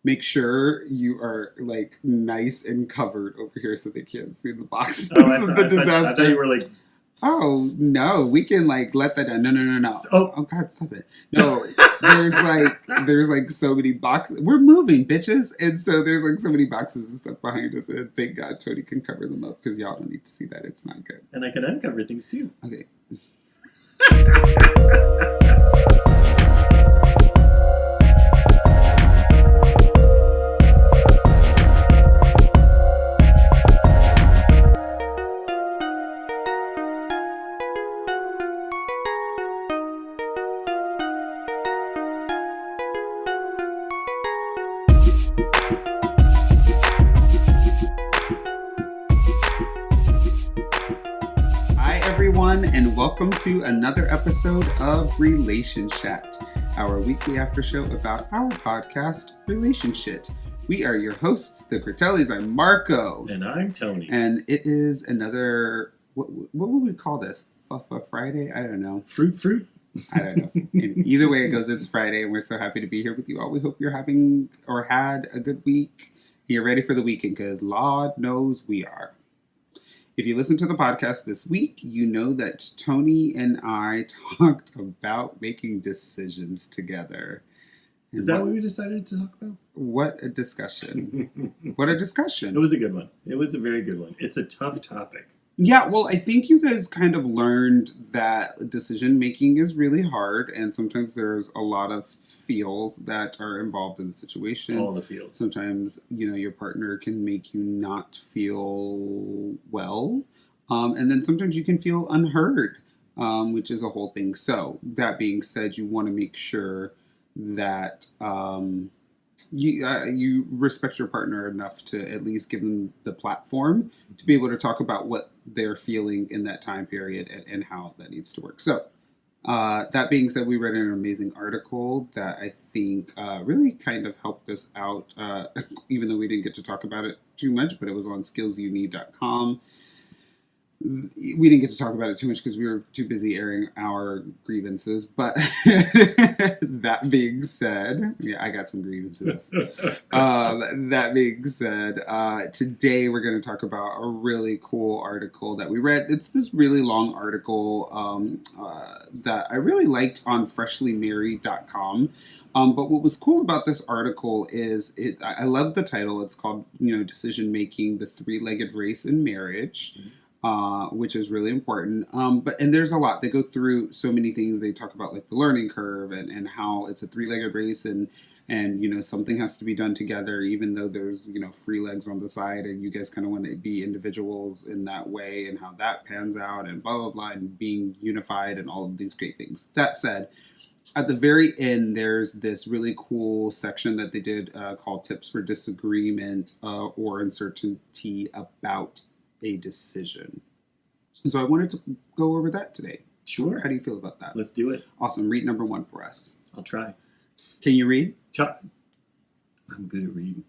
make sure you are like nice and covered over here so they can't see the boxes. Oh, The disaster. I thought you were like... Oh, no, we can like let that down. No. Oh, God, stop it. No, there's like so many boxes. We're moving, bitches. And so there's like so many boxes and stuff behind us. And thank God Tony can cover them up because y'all don't need to see that. It's not good. And I can uncover things too. Okay. And welcome to another episode of Relationshit, our weekly after show about our podcast, Relationshit. We are your hosts, the Critellis. I'm Marco. And I'm Tony. And it is another, what would we call this? Friday? I don't know. Fruit? I don't know. And either way it goes, it's Friday, and we're so happy to be here with you all. We hope you're having or had a good week. You're ready for the weekend, because Lord knows we are. If you listen to the podcast this week, you know that Tony and I talked about making decisions together. Is that what we decided to talk about? What a discussion. What a discussion. It was a good one. It was a very good one. It's a tough topic. Yeah, well, I think you guys kind of learned that decision making is really hard, and sometimes there's a lot of feels that are involved in the situation. All the feels. Sometimes, your partner can make you not feel well, and then sometimes you can feel unheard, which is a whole thing. So, that being said, you want to make sure that you respect your partner enough to at least give them the platform to be able to talk about what they're feeling in that time period and how that needs to work. So that being said, we read an amazing article that I think really kind of helped us out, even though we didn't get to talk about it too much, but it was on skillsyouneed.com. We didn't get to talk about it too much because we were too busy airing our grievances. But that being said, yeah, I got some grievances. That being said, today we're going to talk about a really cool article that we read. It's this really long article that I really liked on freshlymarried.com. But what was cool about this article is I love the title. It's called, Decision Making, the Three-Legged Race in Marriage. Which is really important. And there's a lot. They go through so many things. They talk about like the learning curve and how it's a three-legged race and something has to be done together, even though there's, free legs on the side and you guys kind of want to be individuals in that way and how that pans out and blah, blah, blah, and being unified and all of these great things. That said, at the very end, there's this really cool section that they did called Tips for Disagreement or Uncertainty About a Decision. So I wanted to go over that today. Sure. How do you feel about that? Let's do it. Awesome. Read number 1 for us. I'll try. Can you read? I'm good at reading.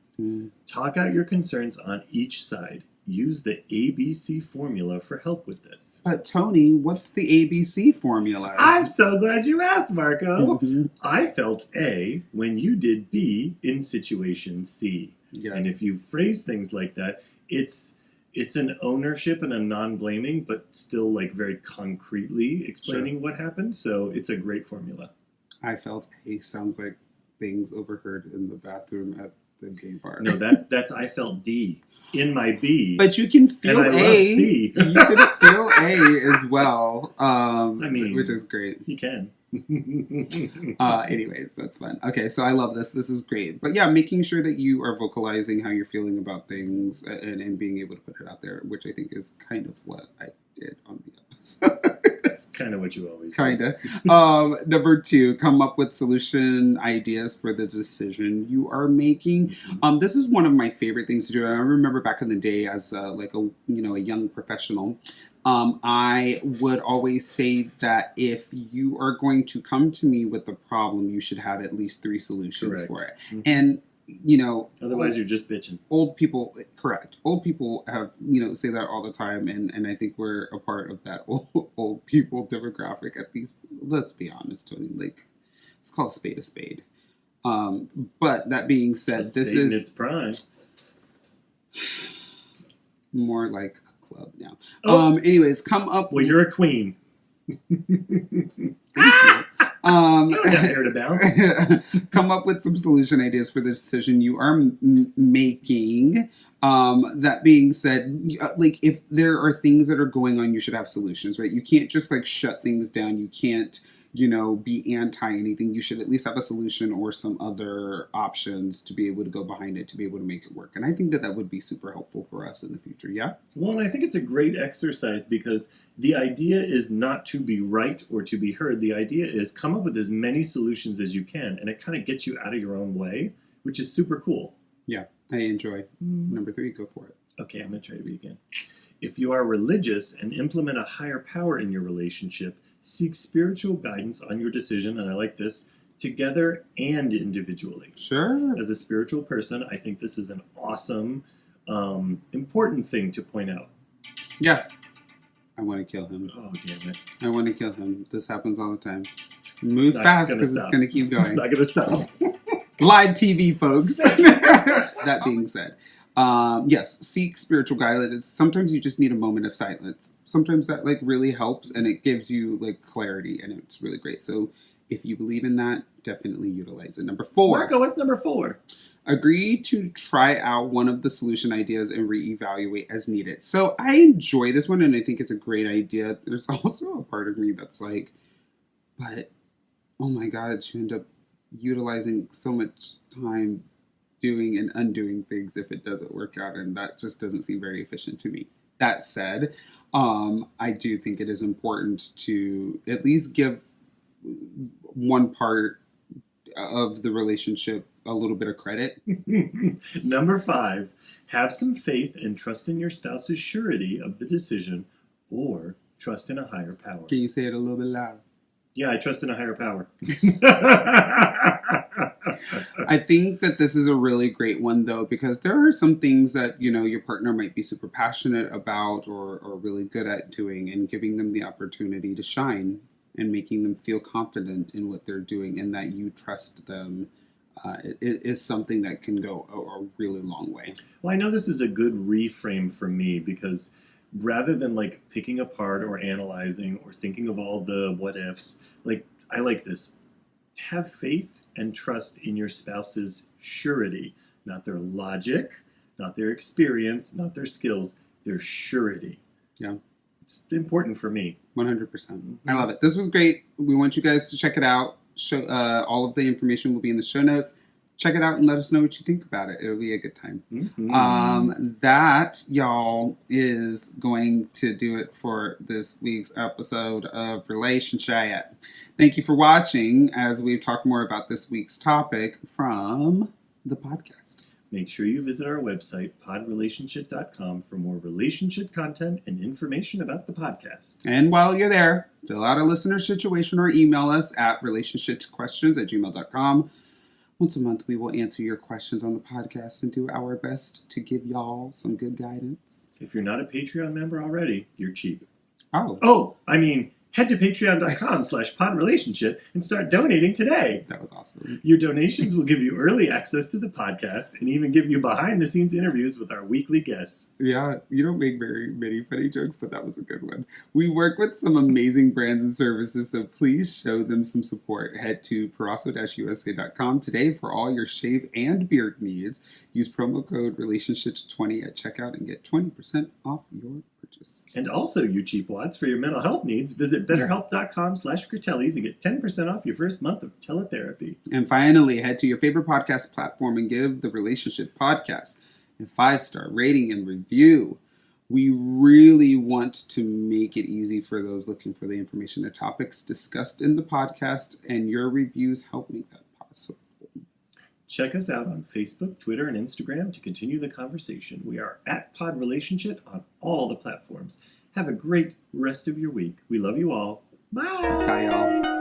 Talk out your concerns on each side. Use the ABC formula for help with this. But Tony, what's the ABC formula? I'm so glad you asked, Marco. Mm-hmm. I felt A when you did B in situation C. Yeah. And if you phrase things like that, it's an ownership and a non-blaming, but still like very concretely explaining what happened. So it's a great formula. I felt A sounds like things overheard in the bathroom at the gay bar. No, that's I felt D in my B. But you can feel and I A. love C. You can feel A as well. Which is great. You can. Anyways, that's fun. Okay, so I love this. This is great. But yeah, making sure that you are vocalizing how you're feeling about things and being able to put it out there, which I think is kind of what I did on the episode. That's kind of what you always do. Kind of. Number 2, come up with solution ideas for the decision you are making. This is one of my favorite things to do. And I remember back in the day as a young professional, I would always say that if you are going to come to me with a problem, you should have at least 3 solutions for it. Mm-hmm. And, otherwise you're just bitching. Old people, correct. Old people have, say that all the time. And I think we're a part of that old people demographic. At least, let's be honest, Tony, like, let's call a spade a spade. But that being said, this State in is its prime. more like a club now. Oh. Anyways, come up. Well, you're a queen. Thank you. You don't have hair to bounce. Come up with some solution ideas for the decision you are making. That being said, like if there are things that are going on, you should have solutions, right? You can't just like shut things down. You can't, be anti anything. You should at least have a solution or some other options to be able to go behind it, to be able to make it work. And I think that would be super helpful for us in the future. Yeah. Well, and I think it's a great exercise because the idea is not to be right or to be heard. The idea is come up with as many solutions as you can, and it kind of gets you out of your own way, which is super cool. Yeah, I enjoy. Number 3, go for it. Okay, I'm going to try to read again. If you are religious and implement a higher power in your relationship, seek spiritual guidance on your decision, and I like this, together and individually. Sure. As a spiritual person, I think this is an awesome, important thing to point out. Yeah. I want to kill him. Oh, damn it. I want to kill him. This happens all the time. Move fast because it's going to keep going. It's not going to stop. Live TV, folks. That being said, yes, seek spiritual guidance. Sometimes you just need a moment of silence. Sometimes that like really helps and it gives you like clarity and it's really great. So if you believe in that, definitely utilize it. Number 4. Marco, what's number 4? Agree to try out one of the solution ideas and reevaluate as needed. So I enjoy this one and I think it's a great idea. There's also a part of me that's like, but oh my God, you end up utilizing so much time doing and undoing things if it doesn't work out, and that just doesn't seem very efficient to me. That said, I do think it is important to at least give one part of the relationship a little bit of credit. Number 5, have some faith and trust in your spouse's surety of the decision, or trust in a higher power. Can you say it a little bit loud? Yeah, I trust in a higher power. I think that this is a really great one, though, because there are some things that, your partner might be super passionate about or really good at doing, and giving them the opportunity to shine and making them feel confident in what they're doing and that you trust them it is something that can go a really long way. Well, I know this is a good reframe for me because rather than like picking apart or analyzing or thinking of all the what ifs, like I like this. Have faith and trust in your spouse's surety, not their logic, not their experience, not their skills, their surety. Yeah. It's important for me. 100%. I love it. This was great. We want you guys to check it out. All of the information will be in the show notes. Check it out and let us know what you think about it. It'll be a good time. That, y'all, is going to do it for this week's episode of Relationshit. Thank you for watching as we've talked more about this week's topic from the podcast. Make sure you visit our website, podrelationshit.com, for more relationship content and information about the podcast. And while you're there, fill out a listener situation or email us at relationshipquestions@gmail.com. Once a month, we will answer your questions on the podcast and do our best to give y'all some good guidance. If you're not a Patreon member already, you're cheap. Head to patreon.com/podrelationship and start donating today. That was awesome. Your donations will give you early access to the podcast and even give you behind-the-scenes interviews with our weekly guests. Yeah, you don't make very many funny jokes, but that was a good one. We work with some amazing brands and services, so please show them some support. Head to Perasso-USA.com today for all your shave and beard needs. Use promo code Relationshit20 at checkout and get 20% off your purchase. And also, you cheapwads, for your mental health needs, visit betterhelp.com/Critellis and get 10% off your first month of teletherapy. And finally, head to your favorite podcast platform and give the Relationship Podcast a 5-star rating and review. We really want to make it easy for those looking for the information and topics discussed in the podcast, and your reviews help make that possible. Check us out on Facebook, Twitter, and Instagram to continue the conversation. We are at Pod Relationship on all the platforms. Have a great rest of your week. We love you all. Bye. Bye, y'all.